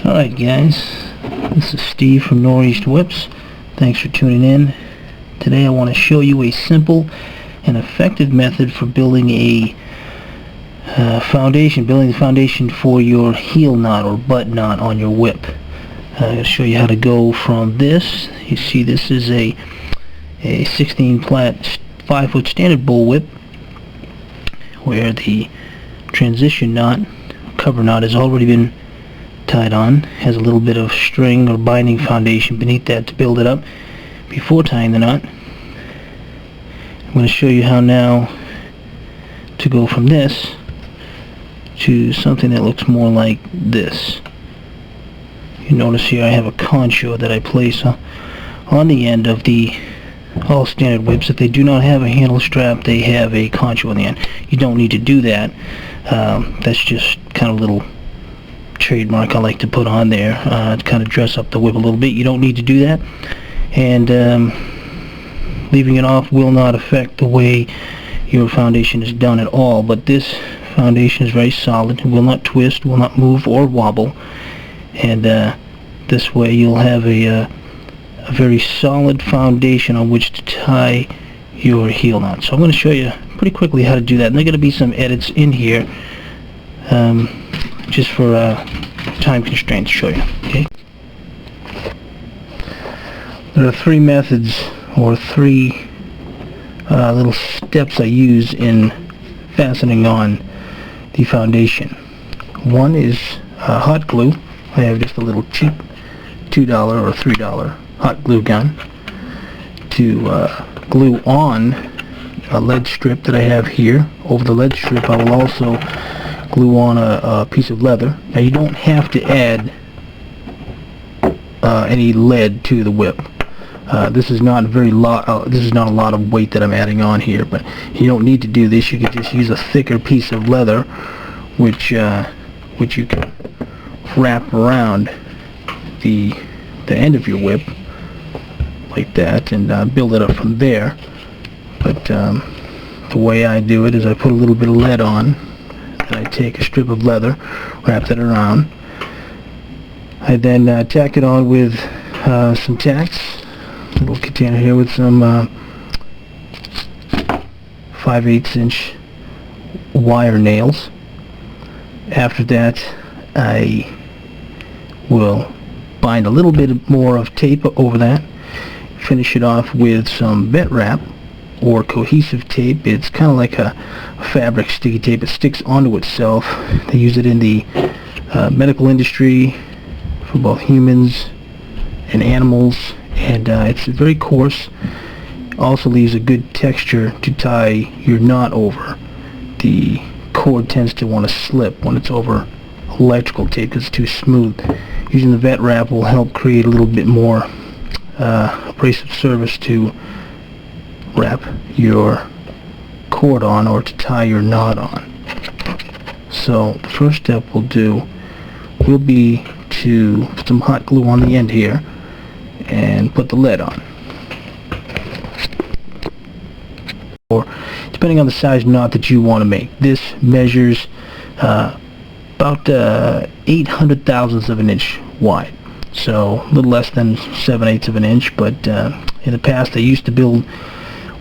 Alright guys, this is Steve from Noreast Whips. Thanks for tuning in. Today I want to show you a simple and effective method for building a building the foundation for your heel knot or butt knot on your whip. I'm going to show you how to go from this. You see, this is a 16 flat 5-foot standard bull whip where the transition knot, cover knot, has already been tied on, has a little bit of string or binding foundation beneath that to build it up before tying the knot. I'm going to show you how now to go from this to something that looks more like this. You notice here I have a concho that I place on the end of the all standard whips. If they do not have a handle strap, they have a concho on the end. You don't need to do that. That's just kind of a little trademark I like to put on there to kind of dress up the whip a little bit. You don't need to do that, and leaving it off will not affect the way your foundation is done at all. But this foundation is very solid. It will not twist, will not move or wobble, and this way you'll have a very solid foundation on which to tie your heel knot. So I'm going to show you pretty quickly how to do that, and there are going to be some edits in here just for time constraints to show you. Okay. There are three methods or three little steps I use in fastening on the foundation. One is hot glue. I have just a little cheap $2 or $3 hot glue gun to glue on a lead strip that I have here. Over the lead strip I will also glue on a piece of leather. Now you don't have to add any lead to the whip. This is not a lot of weight that I'm adding on here, but you don't need to do this. You can just use a thicker piece of leather which you can wrap around the end of your whip like that and build it up from there. But the way I do it is I put a little bit of lead on, and I take a strip of leather, wrap that around. I then tack it on with some tacks, a little container here with some 5/8 inch wire nails. After that I will bind a little bit more of tape over that, finish it off with some vent wrap or cohesive tape. It's kind of like a fabric sticky tape. It sticks onto itself. They use it in the medical industry for both humans and animals, and it's very coarse. Also leaves a good texture to tie your knot over. The cord tends to want to slip when it's over electrical tape because it's too smooth. Using the vent wrap will help create a little bit more abrasive surface to wrap your cord on or to tie your knot on. So the first step we'll do will be to put some hot glue on the end here and put the lead on. Or depending on the size knot that you want to make. This measures about 800 thousandths of an inch wide, so a little less than 7/8 of an inch. But in the past I used to build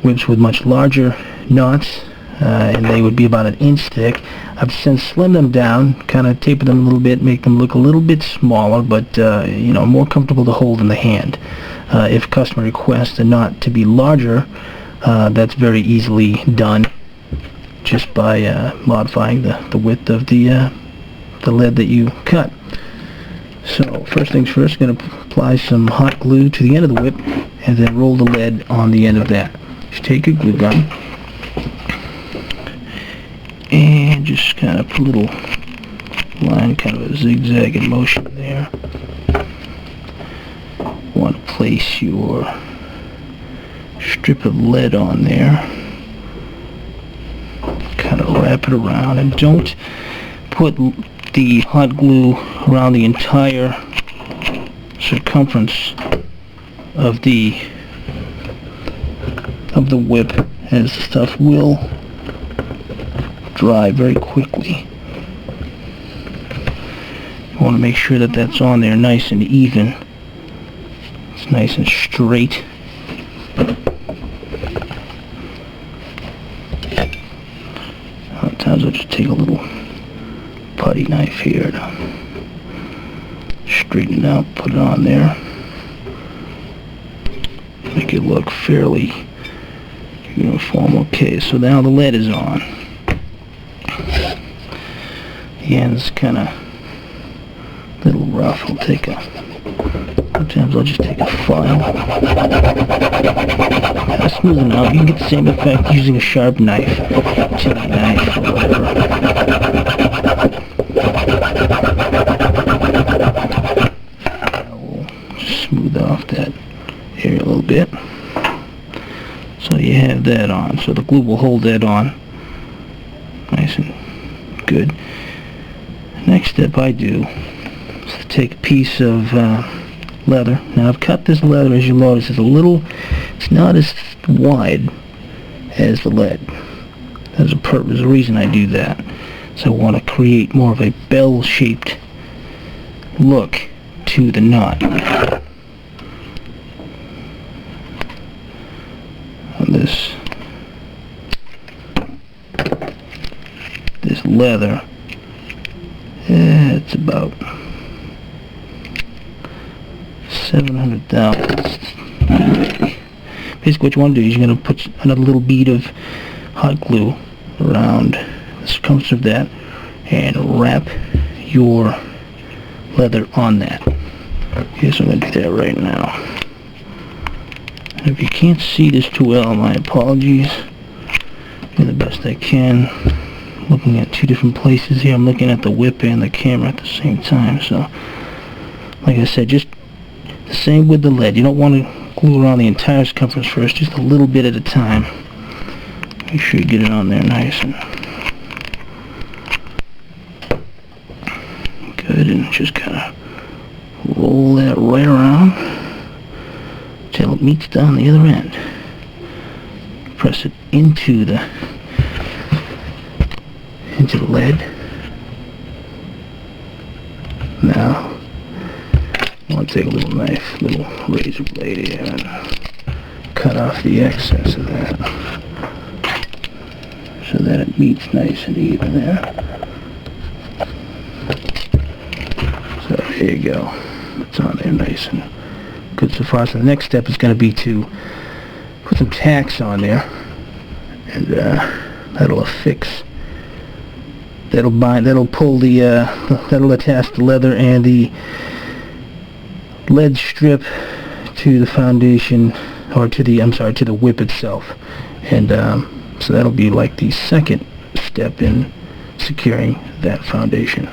whips with much larger knots, and they would be about an inch thick. I've since slimmed them down, kind of tapered them a little bit, make them look a little bit smaller, but you know, more comfortable to hold in the hand. If a customer requests the knot to be larger, that's very easily done just by modifying the width of the lead that you cut. So first things first, going to apply some hot glue to the end of the whip and then roll the lead on the end of that. Just take your glue gun and just kind of put a little line, kind of a zigzagging motion there. You want to place your strip of lead on there, kind of wrap it around, and don't put the hot glue around the entire circumference of the whip, as the stuff will dry very quickly. You want to make sure that that's on there nice and even. It's nice and straight. Sometimes I'll just take a little putty knife here to straighten it out, put it on there, make it look fairly uniform. Okay, so now the lead is on. The end's kind of a little rough. Sometimes I'll just take a file, smooth it out. You can get the same effect using a sharp knife, chili knife, or whatever. I will smooth off that area a little bit. So you have that on. So the glue will hold that on nice and good. Next step I do is to take a piece of leather. Now I've cut this leather, as you notice, it's not as wide as the lead. There's a reason I do that. So I want to create more of a bell-shaped look to the knot. On this leather, it's about 700 thousandths. Basically what you want to do is you're going to put another little bead of hot glue around the circumference of that and wrap your leather on that. Okay, so I'm going to do that right now. And if you can't see this too well, my apologies. I'm doing the best I can. Looking at two different places here. I'm looking at the whip and the camera at the same time. So, like I said, just the same with the lead. You don't want to glue around the entire circumference first, just a little bit at a time. Make sure you get it on there nice and good, and just kind of roll that right around till it meets down the other end. Press it into the lead. Now I want to take a little knife, little razor blade here, and cut off the excess of that so that it meets nice and even there. So there you go. It's on there nice and good so far. So the next step is going to be to put some tacks on there, and that'll affix. That'll pull the, that'll attach the leather and the lead strip to the foundation, or to the whip itself. And so that'll be like the second step in securing that foundation.